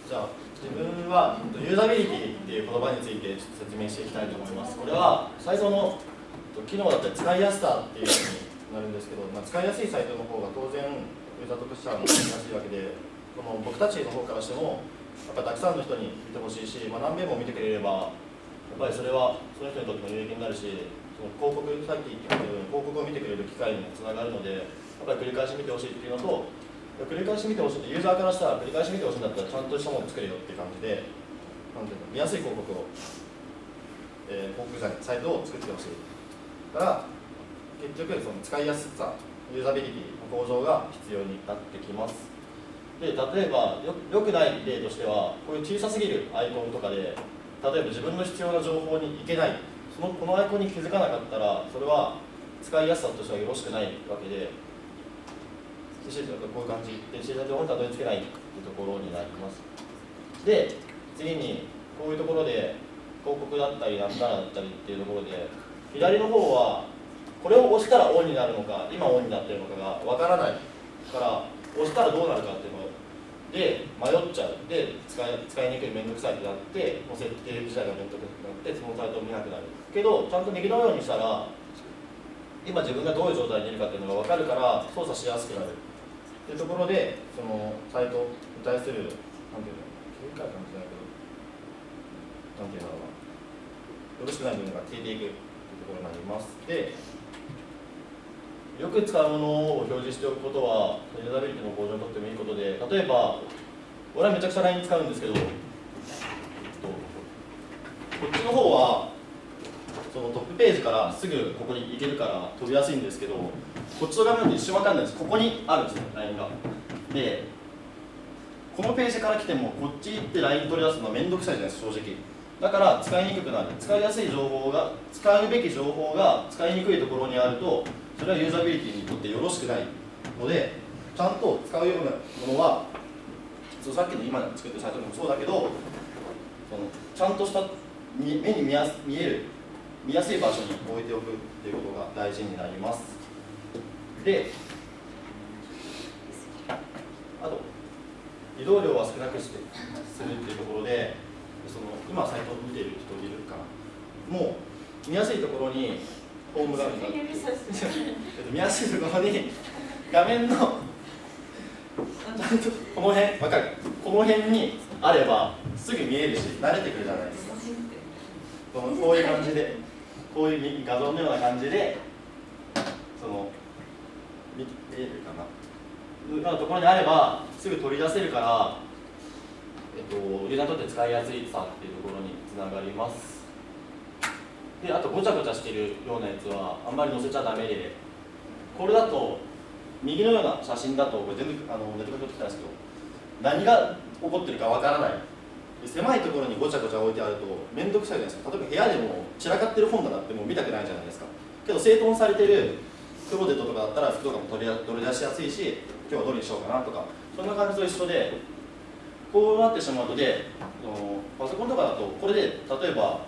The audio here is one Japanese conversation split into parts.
じゃあ自分はユーザビリティっていう言葉についてちょっと説明していきたいと思います。これはサイトの機能だったり使いやすさっていうふうになるんですけど、使いやすいサイトの方が当然ユーザーとしては使いやすいわけで、この僕たちの方からしてもやっぱたくさんの人に見てほしいし、何遍も見てくれればやっぱりそれはその人にとっても有益になるし、その広告、さっき言ったように広告を見てくれる機会にもつながるので、やっぱり繰り返し見てほしいっていうのと、繰り返し見てほしいってユーザーからしたら繰り返し見てほしいんだったらちゃんとしたものを作れよっていう感じで、なんていうの見やすい広告を、広告じゃないサイトを作ってほしいから結局その使いやすさ、ユーザビリティの向上が必要になってきます。で例えばよくない例としては、こういう小さすぎるアイコンとかで例えば自分の必要な情報に行けない、このアイコンに気づかなかったらそれは使いやすさとしてはよろしくないわけで、こういう感じで小さい情報にたどり着けないというところになります。で次にこういうところで広告だったりなんだらだったりっていうところで、左の方はこれを押したらオンになるのか今オンになっているのかがわからないから押したらどうなるかっていうので迷っちゃう、で使いにくい面倒くさいってなってもう設定自体が面倒くさくなってそのサイトを見なくなるけど、ちゃんと右のようにしたら今自分がどういう状態にいるかっていうのが分かるから操作しやすくなるっていうところで、そのサイトに対するなんていうの警戒感じゃないけどなんていうのかな、よろしくない部分が消えていくというところになります。でよく使うものを表示しておくことはユーザビリティの向上にとってもいいことで、例えば俺はめちゃくちゃ LINE 使うんですけど、こっちの方はそのトップページからすぐここに行けるから飛びやすいんですけど、こっちの画面で一瞬分かんないです。ここにあるんですね LINE が。でこのページから来てもこっち行って LINE 取り出すのはめんどくさいじゃないですか、正直。だから使いにくくなる、使いやすい情報が、使うべき情報が使いにくいところにあるとそれはユーザビリティにとってよろしくないので、ちゃんと使うようなものはさっきの今作ってるサイトでもそうだけど、そのちゃんとした目に見やすい場所に置いておくということが大事になります。であと移動量は少なくしてするっていうところで、その今サイトを見ている人いるかな、もう見やすいところにホーム画面があって見やすいところに画面のちゃんとこの辺分かる、この辺にあればすぐ見えるし慣れてくるじゃないですか。こういう感じで、こういう画像のような感じでその見えるかなようなところにあればすぐ取り出せるから、ユーザーにとって使いやすいさっていうところにつながります。であとごちゃごちゃしてるようなやつはあんまり載せちゃダメで、これだと右のような写真だとこれ全部ネットで撮ってきたんですけど何が起こってるかわからない、狭いところにごちゃごちゃ置いてあると面倒くさいじゃないですか。例えば部屋でも散らかってる本棚ってもう見たくないじゃないですか。けど整頓されてるクローゼットとかだったら服とかも取り出しやすいし、今日はどれにしようかなとか、そんな感じと一緒で、こうなってしまうとでパソコンとかだとこれで例えば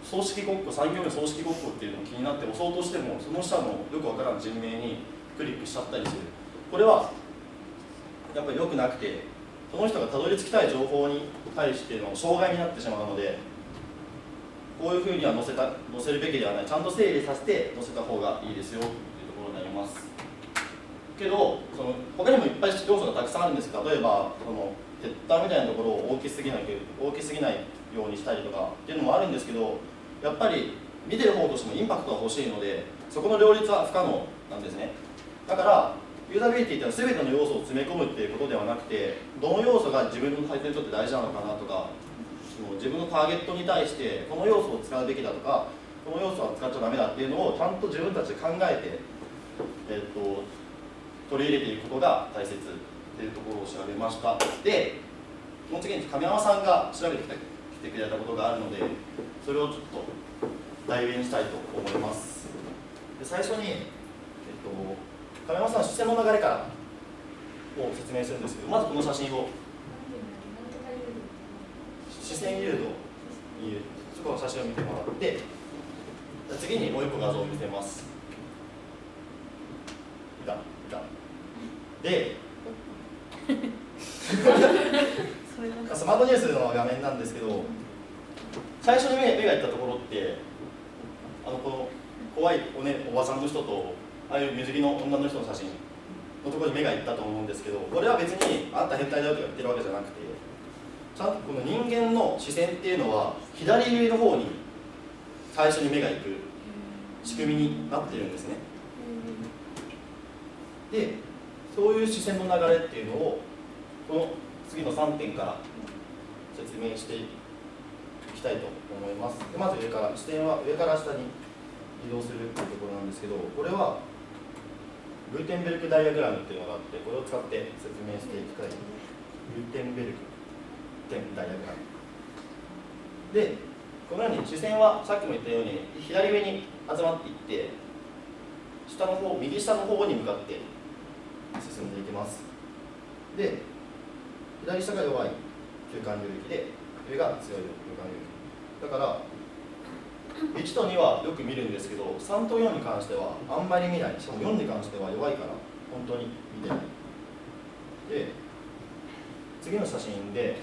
葬式ごっこ、産業の葬式ごっこっていうのが気になって押そうとしてもその下のよくわからん人名にクリックしちゃったりする。これはやっぱり良くなくて、その人がたどり着きたい情報に対しての障害になってしまうので、こういうふうには載せるべきではない、ちゃんと整理させて載せた方がいいですよというところになります。けどその他にもいっぱい要素がたくさんあるんですけど、例えばそのヘッダーみたいなところを大きすぎないようにしたりとかっていうのもあるんですけど、やっぱり見てる方としてもインパクトが欲しいので、そこの両立は不可能なんですね。だからユーザビリティっていうのは全ての要素を詰め込むっていうことではなくて、どの要素が自分のサイトにとって大事なのかなとか、その自分のターゲットに対してこの要素を使うべきだとか、この要素は使っちゃダメだっていうのをちゃんと自分たちで考えて、取り入れていくことが大切っていうところを調べました。で、この次に亀山さんが調べてきてくれたことがあるので、それをちょっと代弁したいと思います。で最初に、亀山さんは視線の流れからを説明するんですけど、まずこの写真を視線誘導にそこの写真を見てもらって、次にもう一個画像を見せます。でスマートニュースの画面なんですけど、最初に目がいったところって、この怖いおばさんの人と、ああいう水着の女の人の写真のところに目がいったと思うんですけど、これは別にあんた変態だよとか言ってるわけじゃなくて、ちゃんとこの人間の視線っていうのは左上の方に最初に目がいく仕組みになっているんですね。で、そういう視線の流れっていうのをこの次の3点から説明していきたいと思います。でまず視点は上から下に移動するっていうところなんですけど、これはグーテンベルクダイアグラムっていうのがあって、これを使って説明していきたい。グーテンベルクダイアグラムで、このように視線はさっきも言ったように左上に集まっていって右下の方に向かって進んでいきます。で、左下が弱い空間領域で上が強い空間領域だから1と2はよく見るんですけど、3と4に関してはあんまり見ない。しかも4に関しては弱いから本当に見てない。で、次の写真で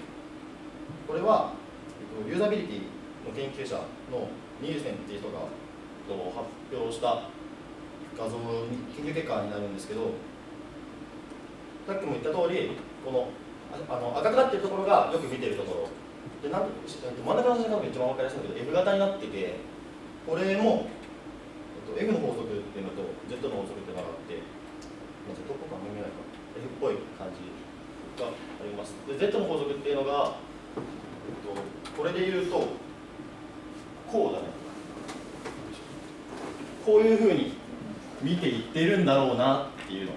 これはユーザビリティの研究者のニールセンっていう人が発表した画像研究結果になるんですけど、さっきも言った通り、この赤くなっているところがよく見ているところで、真ん中の写真が一番分かりやすいんだけど F 型になってて、これも、F の法則っていうのと Z の法則っていうのがあって、Z っぽくあんまり見えないか F っぽい感じがあります。で Z の法則っていうのが、これで言うとこうだね、こういうふうに見ていってるんだろうなっていうの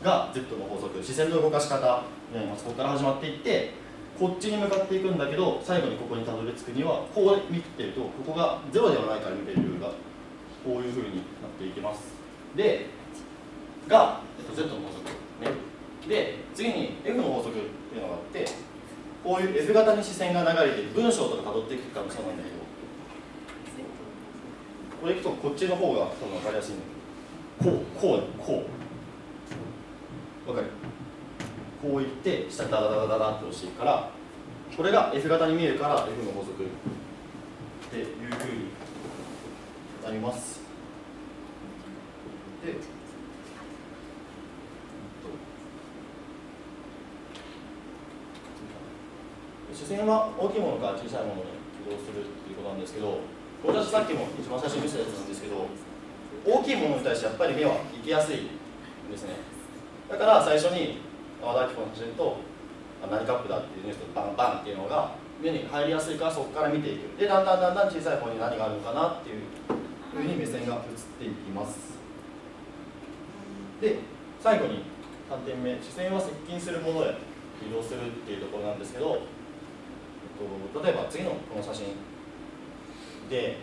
が Z の法則、視線の動かし方になります。ここから始まっていってこっちに向かっていくんだけど、最後にここにたどり着くにはこう見てると、ここが0ではないから見てる理由がこういうふうになっていきます。でが、Z の法則ね。で次に F の法則っていうのがあって、こういう F 型に視線が流れて文章とか辿っていくかもそうなんだけど、これいくとこっちの方が多分分かりやすいんだけど、こう分かる、こういって下にダダダダダって押していくから、これが F 型に見えるから F の法則っていうふうになります。で視線は大きいものから小さいものに移動するっていうことなんですけど、私さっきも一番最初に見せたやつなんですけど、大きいものに対してやっぱり目は行きやすいんですね。だから最初に和田アキ子の写真と何カップだっていうニュースとバンバンっていうのが目に入りやすいから、そこから見ていく。でだんだん小さい方に何があるのかなっていうふうに目線が移っていきます。で最後に3点目、視線は接近するものへ移動するっていうところなんですけど、例えば次のこの写真で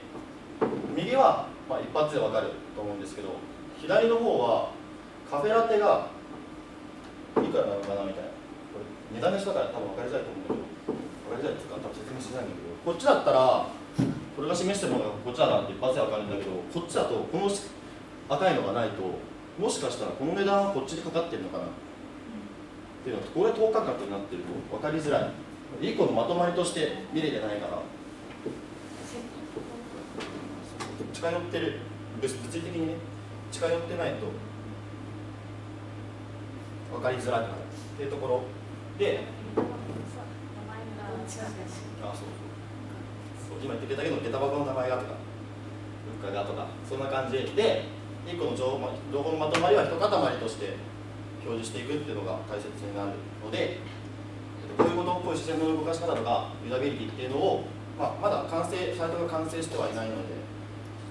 右は一発で分かると思うんですけど、左の方はカフェラテがいくらなのかなみたいな、これ値段にしたから多分分かりづらいと思うんだけど、分かりづらいっていうか多分説明しづらいんだけど、こっちだったらこれが示してるものがこっちだなって一発で分かるんだけど、こっちだとこの赤いのがないと、もしかしたらこの値段はこっちでかかってるのかなっていうのと、これ等価格になってると分かりづらい。1個のまとまりとして見れてないから、近寄ってる、物理的にね近寄ってないと分かりづらくなるっていうところで、そう今言ってくれたけど、下駄箱の名前がとか物価がとかそんな感じで、1個の情報のまとまりは一塊として表示していくっていうのが大切になるので、こういうことを、こういう視線の動かし方とかユーザビリティっていうのを、まだサイトが完成してはいないので、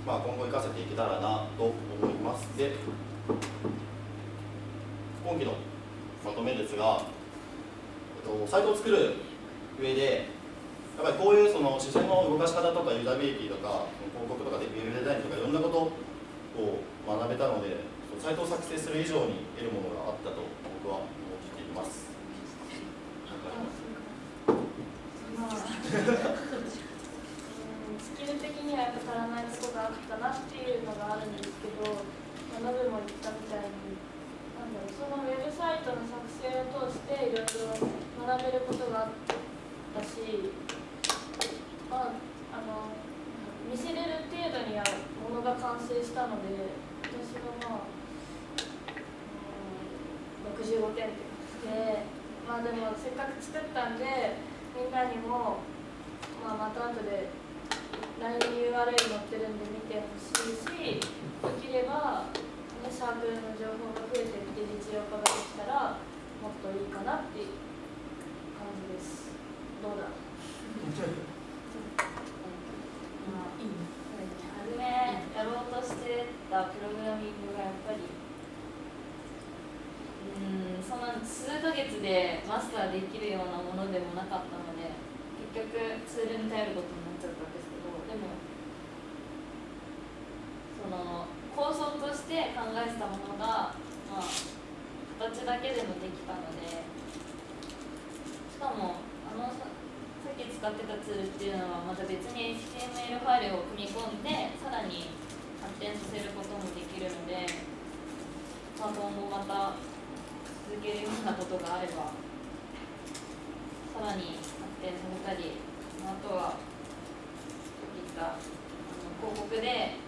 今後活かせていけたらなと思います。で今期のまとめですが、サイトを作る上でやっぱりこういうその視線の動かし方とかユーザビリティとか広告とかウェブデザインとかいろんなことを学べたので、サイトを作成する以上に得るものがあったと僕は思っています。スキル的にはやっぱ足らないところがあったなっていうのがあるんですけど、ノブも言ったみたいに、そのウェブサイトの作成を通していろいろ学べることがあっし、まあ、見せれる程度にはものが完成したので、私はまあ、65点って感じで、まあでもせっかく作ったんで、みんなにも、まあ、また後で LINE に URL 載ってるんで見てほしいし、できれば、ね、サークルの情報が増えていって実用化ができたらもっといいかなっていう感じです。どうだ初めやろうとしてたプログラミングがやっぱりその数ヶ月でマスターできるようなものでもなかったので、結局ツールに頼ることになっちゃったんですけど、でもその構想として考えてたものが、まあ、形だけでもできたので、しかもさっき使ってたツールっていうのはまた別に HTML ファイルを組み込んでさらに発展させることもできるので、まあ、今後また続けるようなことがあればさらに発展させたり、あとは言った広告で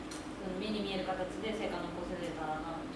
目に見える形で成果を残せたらなと